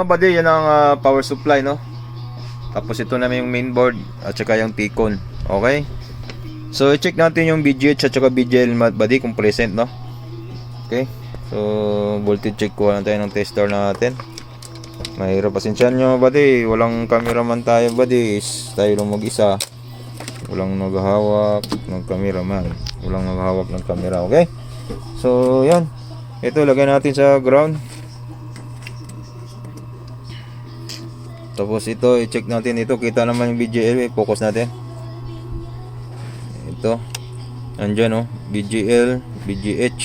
mga buddy, yan ang power supply, no? Tapos ito naman yung mainboard at saka yung T-con. Okay? So i-check natin yung BGH at saka BGL buddy kung present, no? Okay? So voltage check ko lang tayo ng tester natin. Mahirap, pasensyahan nyo buddy, walang cameraman tayo buddy, tayo lang mag-isa. Walang naghahawak ng cameraman, walang naghahawak ng camera. Okay? So yan, ito lagay natin sa ground. Tapos ito i-check natin, ito kita naman yung BGL, focus natin. Ito andyan, oh, BGL, BGH.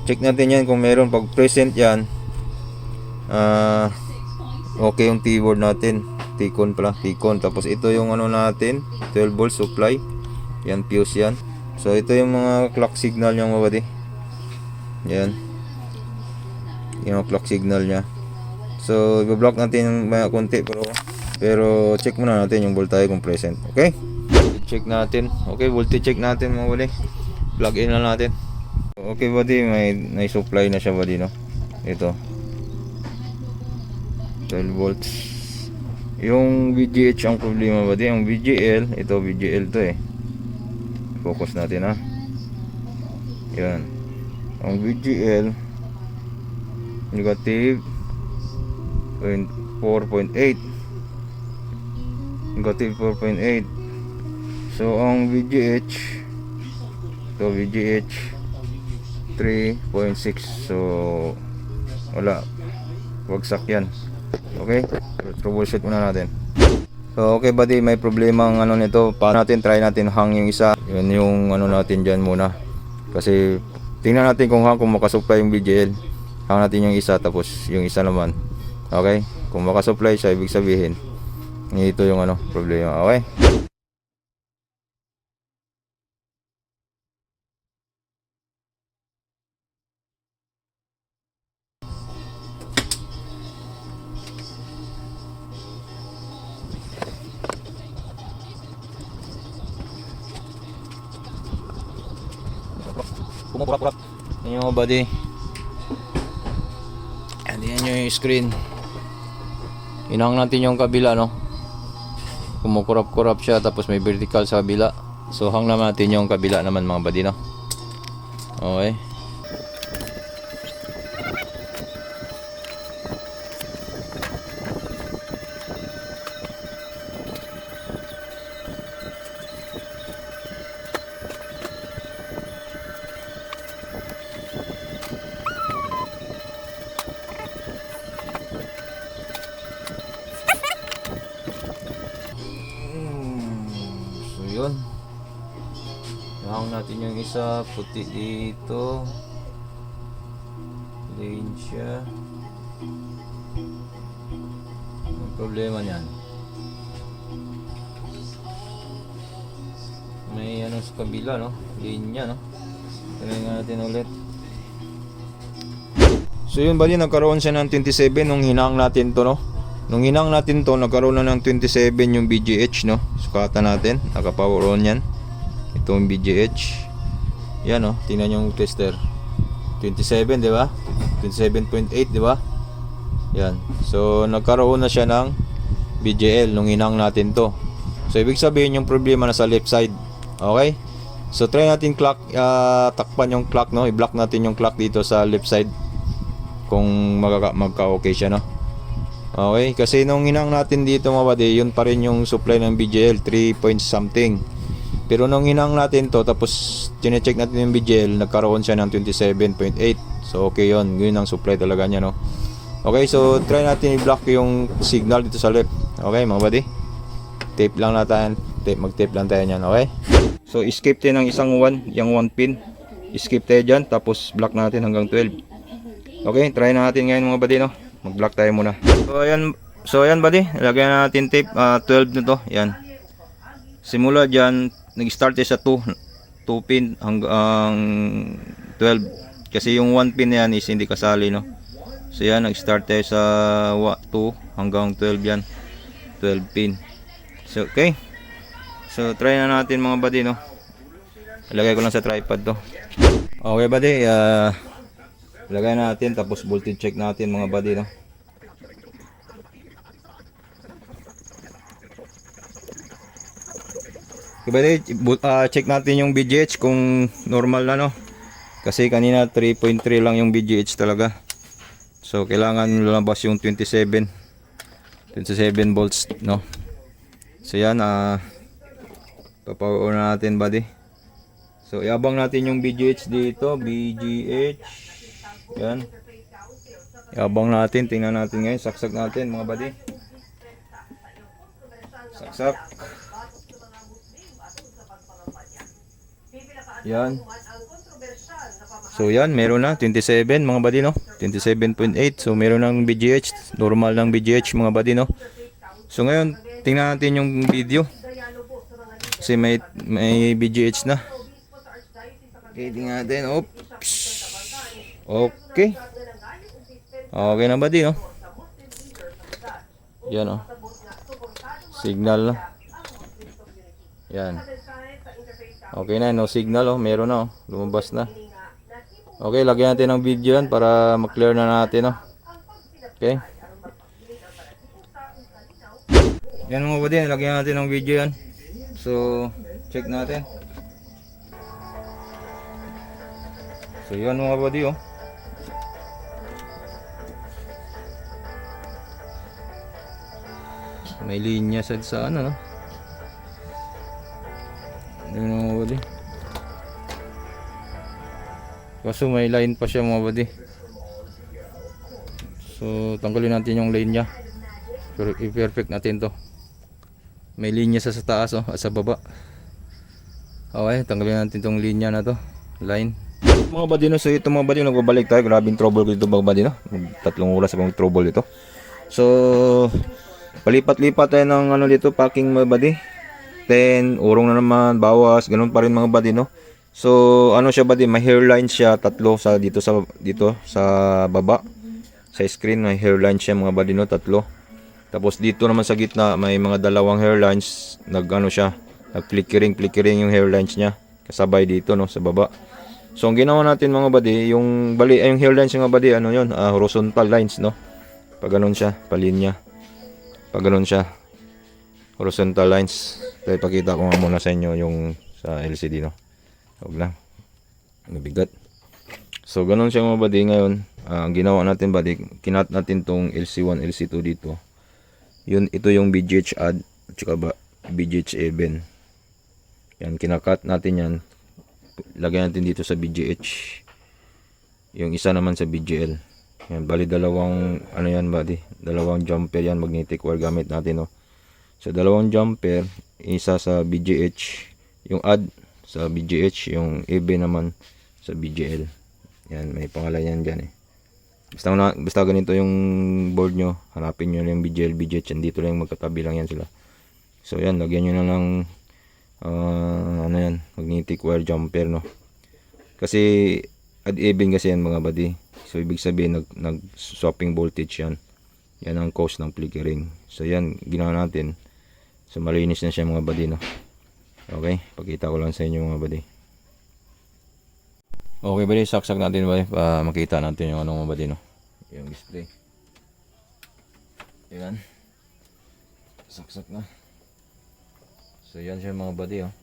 Check natin yan kung meron. Pag present yan, okay yung T-board natin, T-con pala, T-con. Tapos ito yung ano natin, 12 volt supply, yan fuse yan. So ito yung mga clock signal niya mga buddy, yan yung clock signal niya. So i-block natin yung mga konti, pero check muna natin yung voltage kung present. Okay, check natin. Okay, voltage check natin mga buddy, plug in na natin. Okay buddy, may supply na siya buddy, no? Ito 12 volts. Yung VGH ang problema buddy. Yung VGL, ito VGL to eh. Focus natin, ha. Yan. Ang VGL negative 4.8, negative 4.8. So ang VGH, ito VGH 3.6. so wala, wagsak yan. Okay, troubleshoot muna natin. So okay buddy, may problema ang ano nito. Paano natin, try natin hang yung isa. Yun yung ano natin dyan muna, kasi tingnan natin kung makasupply yung BGL. Hang natin yung isa, tapos yung isa naman. Okay, kung makasupply siya, ibig sabihin ito yung ano problema. Okay, kumukurak-kurak yun yung body. And yan yung screen. Inang natin yung kabila, no? Kumukurap-kurap siya, tapos may vertical sa kabila. So hang naman natin yung kabila naman mga body, no? Okay. Yun, hang natin yung isa, puti dito, plain siya. Ang problema niyan, may ano sa kabila, no? Linya, no? Tingnan natin ulit. So yun bali, nagkaroon siya ng 27 nung hinang natin to, no? Nung hinang natin to, nagkaroon na ng 27 yung BGH, no? Sukatan natin, naka-power on yan. Ito yung BGH. Yan, no? Tingnan yung tester. 27, di ba? 27.8, di ba? Yan. So nagkaroon na siya ng BGL nung hinang natin to. So ibig sabihin yung problema na sa left side. Okay? So try natin clock, takpan yung clock, no? I-block natin yung clock dito sa left side kung magka-okay siya, no? Okay, kasi nung hinang natin dito mga buddy, yun pa rin yung supply ng BGL, 3 point something. Pero nung hinang natin to, tapos chinecheck natin yung BGL, nagkaroon siya ng 27.8. So okay yun, yun ang supply talaga niya, no? Okay, so try natin i-block yung signal dito sa left. Okay mga buddy, tape lang natin, mag-tape lang tayo nyan. Okay, so escape tayo ng isang 1, yung 1 pin. Escape tayo dyan, tapos block natin hanggang 12. Okay, try natin ngayon mga buddy, no? Mag-block tayo muna. So ayan buddy, lagyan natin tape, 12 nito. Yan. Simula diyan, nag-start sa 2 pin hanggang 12. Kasi yung 1 pin na yan is hindi kasali, no. So yan, nag-start tayo sa 2 hanggang 12 yan. 12 pin. So okay. So try na natin mga buddy, no. Ilagay ko lang sa tripod to. Okay buddy, lagay natin, tapos voltage check natin mga buddy, no. Bali, check natin yung BGH kung normal na, no. Kasi kanina 3.3 lang yung BGH talaga. So kailangan lumabas yung 27 volts, no. So yan, papower na natin, buddy. So iabang natin yung BGH dito, BGH. Yan. Iabang natin, tingnan natin ngayon, saksak natin mga buddy. Saksak. Yan. So yan, meron na 27 mga buddy, no. 27.8. So meron ng BGH, normal ng BGH mga buddy, no. So ngayon, tingnan natin yung video. Kasi may BGH na. Okay, tingnan natin. Oops. Okay. Okay na buddy, no. Yan, oh. Signal, no. Yan. Okay na, no signal, oh. Meron na, oh. Lumabas na. Okay, lagyan natin ng video yan para ma-clear na natin, no. Okay. Yan mga buddy, lagyan natin ng video yan. So, check natin. So, yan mga buddy, oh. May linya sa ano, no. Yan mga buddy. Kaso may line pa siya mga buddy. So, tanggalin natin yung line niya. Pero i-perfect natin to. May linya sa taas, oh, at sa baba. Okay, tanggalin natin tong linya na to. Line. Mga buddy, no, so ito mga buddy, nagbabalik tayo. Grabing trouble ko dito mga buddy, no. 3 oras akong trouble dito. So, palipat-lipat tayo ng ano dito, packing mga buddy. 10, urong na naman, bawas, ganun pa rin mga buddy, no. So, ano siya buddy, may hairline siya, 3 sa dito sa baba. Sa screen may hairline siya mga buddy, no, 3. Tapos dito naman sa gitna may mga 2 hairlines, nag-ano siya, nag-flickering yung hairlines niya kasabay dito, no, sa baba. So, ang ginawa natin mga buddy, yung hairlines mga buddy, ano 'yon, horizontal lines, no. Pag ganun siya, palinya. Pag ganun siya, horizontal lines. Tayo pakita ko nga muna sa inyo yung sa LCD, no. Huwag lang. Mabigat. So, ganun siya mga buddy. Ngayon, ang ginawa natin buddy, kinat natin tong LC1, LC2 dito. Ito yung BGH add, at saka BGH even. Yan, kinakat natin yan. Lagyan natin dito sa BGH. Yung isa naman sa BGL. Yan, bali dalawang, ano yan buddy, dalawang jumper yan, magnetic wire gamit natin, no. So, dalawang jumper, isa sa BGH, yung add sa BGH, yung even naman sa BGL. Yan, may pangalan yan dyan, eh. Basta ganito yung board nyo, hanapin nyo yung BGL, BGH, yan, dito lang magkatabi lang yan sila. So yan, lagyan nyo na lang ano yan, magnetic wire jumper, no. Kasi add even kasi yan mga buddy. So ibig sabihin nag swapping voltage yan. Yan ang cause ng flickering. So yan, ginawa natin. So malinis na siya mga buddy, no. Okay, pakita ko lang sa inyo mga buddy. Okay buddy, saksak natin buddy, makita natin yung ano mga buddy, no. Yung display. Yan. Saksak na. So yan siya mga buddy, oh.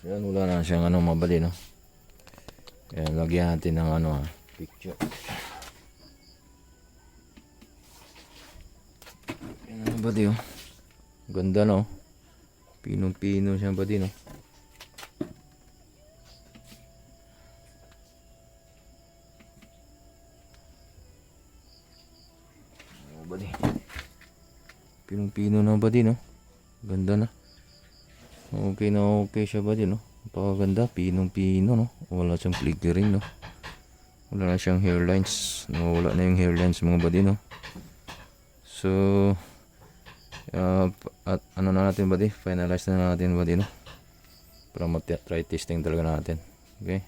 So yan, wala na siyang ano mga buddy, no. Kaya lagyan natin ng ano, picture. Yan mga buddy, oh. Ganda, no. Pinong-pino siya buddy, no. Buddy, pinong-pino na buddy, no. Ganda na. Okay na okay siya buddy, no. Napakaganda, pinong-pino, no. Wala siyang flickering, no. Wala na siyang hairlines, no. Wala na yung hairlines mga buddy, no. So at ano na natin buddy, finalize na natin buddy, no. Para try testing talaga natin. Okay.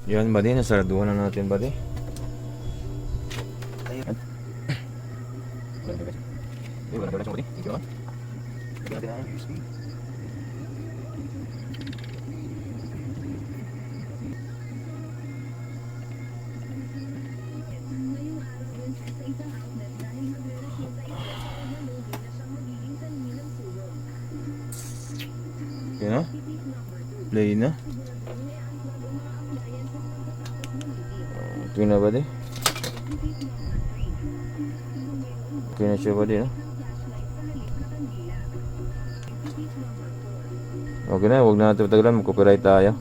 Yan buddy, nasaraduhan na natin buddy. Ayan. Play na. Okay na ba di? Okay na siya ba di, no? Okay na, huwag na natin patagalan, mag-copyright tayo.